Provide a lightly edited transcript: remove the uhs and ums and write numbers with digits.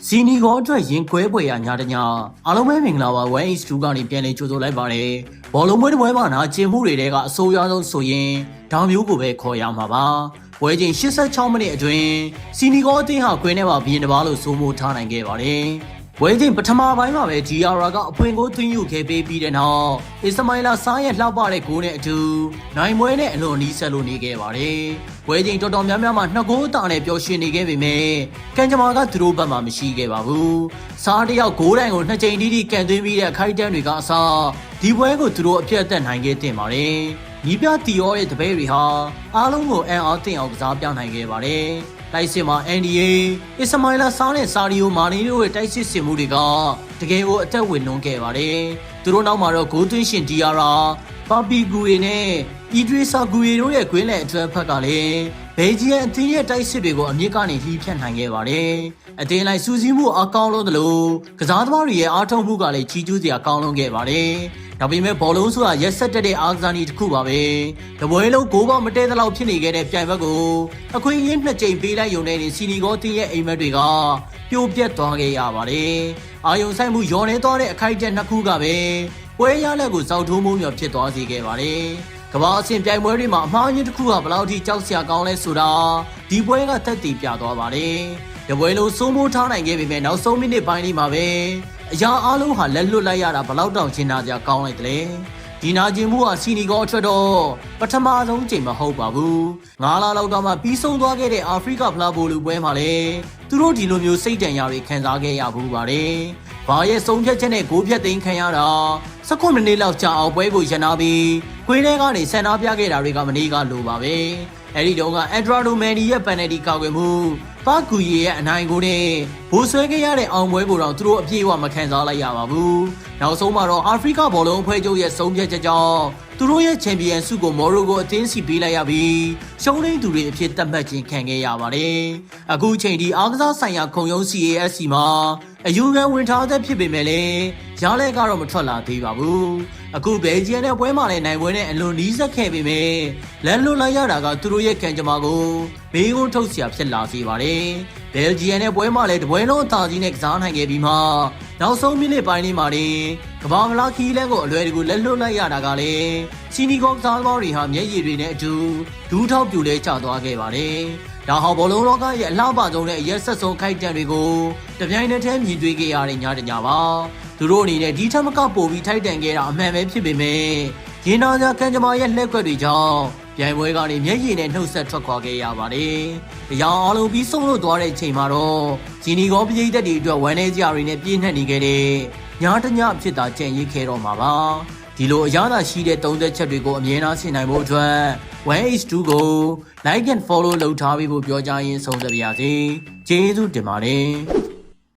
စီနီကောအတွက်ရင်ခွဲပွဲရညာတညာအားလုံးပဲမင်္ဂလာပါ 1H2 ကနေပြန်လည်ကြိုဆိုလိုက်ပါတယ်ဘောလုံးပွဲတစ်ပွဲမှာနာကျင်မှုတွေကအဆိုးရွားဆုံးဆိုရင်ဒါမျိုးကိုပဲခေါ်ရမှာပါပွဲချိန်86မိနစ်အတွင်းစီနီကောအသင်းဟာခွင်းထဲမှာဘီရင်တစ်ပါးလို့စိုးမိုးထားနိုင်ခဲ့ပါတယ်ပွဲချိန်ပထမပိုင်းမှာပဲ GRA ကအဖွင့်ကိုသွင်းယူခဲ့ပြီးတဲ့နောက်အစ္စမိုင်လာစားရဲ့လှပတဲ့ဂိုးနဲ့အတူနိုင်ပွဲနဲ့အလွန်နီးစပ်လို့နေခဲ့ပါတယ်။ပွဲချိန်တော်တော်များများမှာ2ဂိုးအသာနဲ့ပျော်ရွှင်နေခဲ့ပေမဲ့ကန်ဂျမာကသူတို့ဘက်မှာမရှိခဲ့ပါဘူး။စားတယောက်ဂိုးတိုင်ကို2ချိန်တိကန်သွင်းပြီးတဲ့အခိုက်အတန့်တွေကအစားဒီပွဲကိုသူတို့အပြတ်အသတ်နိုင်ခဲ့တင်ပါတယ်။ညီပြတီရောရဲ့တပည့်တွေဟာအားလုံးကိုအန်အားတင်အောင်ကစားပြနိုင်ခဲ့ပါတယ်။တိုက်စစ်မှာ NDA အစ္စမိုင်လာစားနဲ့စာရီယိုမာနီတို့ရဲ့တိုက်စစ်ဆင်မှုတွေကတကယ်ကိုအသက်ဝင်နှုံးခဲ့ပါတယ်။သူတို့နောက်မှာတော့ဂိုးသွင်းရှင်ဒီယာရာပါပီဂူရီနဲ့အီဒရီဆာဂူရီတို့ရဲ့ကွင်းလယ်အတွက်ဖက်ကလည်းဘယ်ဂျီယန်အသင်းရဲ့တိုက်စစ်တွေကိုအမြင့်ကနေလှီးဖြတ်နိုင်ခဲ့ပါတယ်။အသင်းလိုက်စူးစီးမှုအကောင်းလို့သလိုကစားသမားတွေရဲ့အားထုတ်မှုကလည်းကြီးကျူးစရာကောင်းလွန်ခဲ့ပါတယ်။ဒါပေမဲ့ဘောလုံးဆိုတာရက်ဆက်တဲ့အားကစားနည်းတစ်ခုပါပဲ။တပွဲလုံးဂိုးပေါက်မတဲသလောက်ဖြစ်နေခဲ့တဲ့ပြိုင်ဘက်ကိုအခွင့်အရေး2ကြိမ်ပေးလိုက်ရုံနဲ့စီနီကောတင်းရဲ့အိမ်မက်တွေကပြိုပြက်သွားခဲ့ရပါတယ်။အာယုံဆိုင်မှုရောနေသွားတဲ့အခိုက်အတန့်2ခုကပဲပွဲရလက်ကိုစောက်ထိုးမှုမျိုးဖြစ်သွားစေခဲ့ပါတယ်။ကမ္ဘာအဆင့်ပြိုင်ပွဲတွေမှာအမှားအယွင်းတစ်ခုကဘယ်လောက်ထိကြောက်စရာကောင်းလဲဆိုတာဒီပွဲကသက်သေပြသွားပါတယ်။ဒီပွဲလုံးစိုးမိုးထားနိုင်ခဲ့ပေမဲ့နောက်ဆုံးမိနစ်ပိုင်းလေးမှာပဲအရာအလုံးဟာလက်လွတ်လိုက်ရတာဘယ်လောက်တောင်ချင်နာကြကောင်းလိုက်တယ်။ဒီနာကျင်မှုဟာစီနီကောအထက်တော့ပထမဆုံးချိန်မဟုတ်ပါဘူး။9လလောက်ကမှပြီးဆုံးသွားခဲ့တဲ့အာဖရိကဖလားဘိုလ်လူပွဲမှာလည်းသူတို့ဒီလိုမျိုးစိတ်တန်ရာတွေခံစားခဲ့ရဘူးပါတယ်။ဘာရဲ့ဆုံးဖြတ်ချက်နဲ့ဂိုးဖြတ်သိမ်းခံရတာ19မိနစ်လောက်ကြာအောင်ပွဲကိုရနာပြီးခွေးထဲကနေဆန်နာပြခဲ့တာတွေကမနေ့ကလိုပါပဲအဲဒီတုန်းကအက်ဒရာဒိုမန်နီရဲ့ပန်နယ်တီကာကွယ်မှုပါကူရီရဲ့အနိုင်ကိုနဲ့ဘိုးဆွဲခဲ့ရတဲ့အောင်ပွဲကိုတော့သူတို့အပြည့်အဝမခံစားလိုက်ရပါဘူးနောက်ဆုံးမှာတော့အာဖရိကဘောလုံးအဖွဲ့ချုပ်ရဲ့ဆုံးဖြတ်ချက်ကြောင့်သူတို့ရဲ့ချန်ပီယံဆုကိုမော်ရိုကိုအသင်းစီပေးလိုက်ရပြီးရှုံးနိမ့်သူတွေအဖြစ်သတ်မှတ်ခြင်းခံခဲ့ရပါတယ်အခုချိန်ဒီအားကစားဆိုင်ရာခုံရုံး CASC မှာအယူခံဝင်ထားတဲ့ဖြစ်ပေမဲ့လည်းရလဲကတော့မထွက်လာသေးပါဘူးအခုဘယ်ဂျီယန်နဲ့ပွဲမှာလည်းနိုင်ပွဲနဲ့အလွန်နီးစပ်ခဲ့ပေမဲ့လက်လွတ်လိုက်ရတာကသူတို့ရဲ့ကံကြမ္မာကိုဘေးကုန်းထုတ်စရာဖြစ်လာစေပါတယ်ဘယ်ဂျီယန်နဲ့ပွဲမှာလည်းတပွဲလုံးအသာကြီးနဲ့ကစားနိုင်ခဲ့ပြီးမှနောက်ဆုံးမိနစ်ပိုင်းလေးမှာတင်ကဘာမလာခီလန်ကိုအလွယ်တကူလက်လွတ်လိုက်ရတာကလည်းစီနီကောကစားသမားတွေဟာမျက်ရည်တွေနဲ့အတူဒူးထောက်ပြူလဲကျသွားခဲ့ပါတယ်ဒါဟာဘောလုံးလောကရဲ့အလှပဆုံးနဲ့အရက်ဆက်ဆုံးခိုက်တန့်တွေကိုတပြိုင်နက်တည်းမြင်တွေ့ခဲ့ရတဲ့ညတညပါသူတို့အနေနဲ့ဒီထက်မကပိုပြီးထိုက်တန်ခဲ့တာအမှန်ပဲဖြစ်ပေမဲ့ရင်နာကြကန်ကြမာရဲ့လှည့်ကွက်တွေကြောင့်ပြိုင်ပွဲကနေမျက်ရည်နဲ့နှုတ်ဆက်ထွက်ခွာခဲ့ရပါတယ်။တရားအားလုံးပြီးဆုံးလို့သွားတဲ့အချိန်မှာတော့ဂျီနီကောပြည်သက်တွေအတွက်ဝမ်းနည်းကြတွေနဲ့ပြည့်နှက်နေခဲ့တဲ့ညတညဖြစ်တာကြံ့ရစ်ခဲ့တော့မှာပါ။ဒီလိုအရသာရှိတဲ့သုံးသက်ချက်တွေကိုအမြဲတမ်းဆင်နိုင်ဖို့အတွက် 1H2 ကို like and follow လုပ်ထားပြီးဖို့ပြောကြရင်ဆုံးသက်ပါရစေ။ကျေးဇူးတင်ပါတယ်။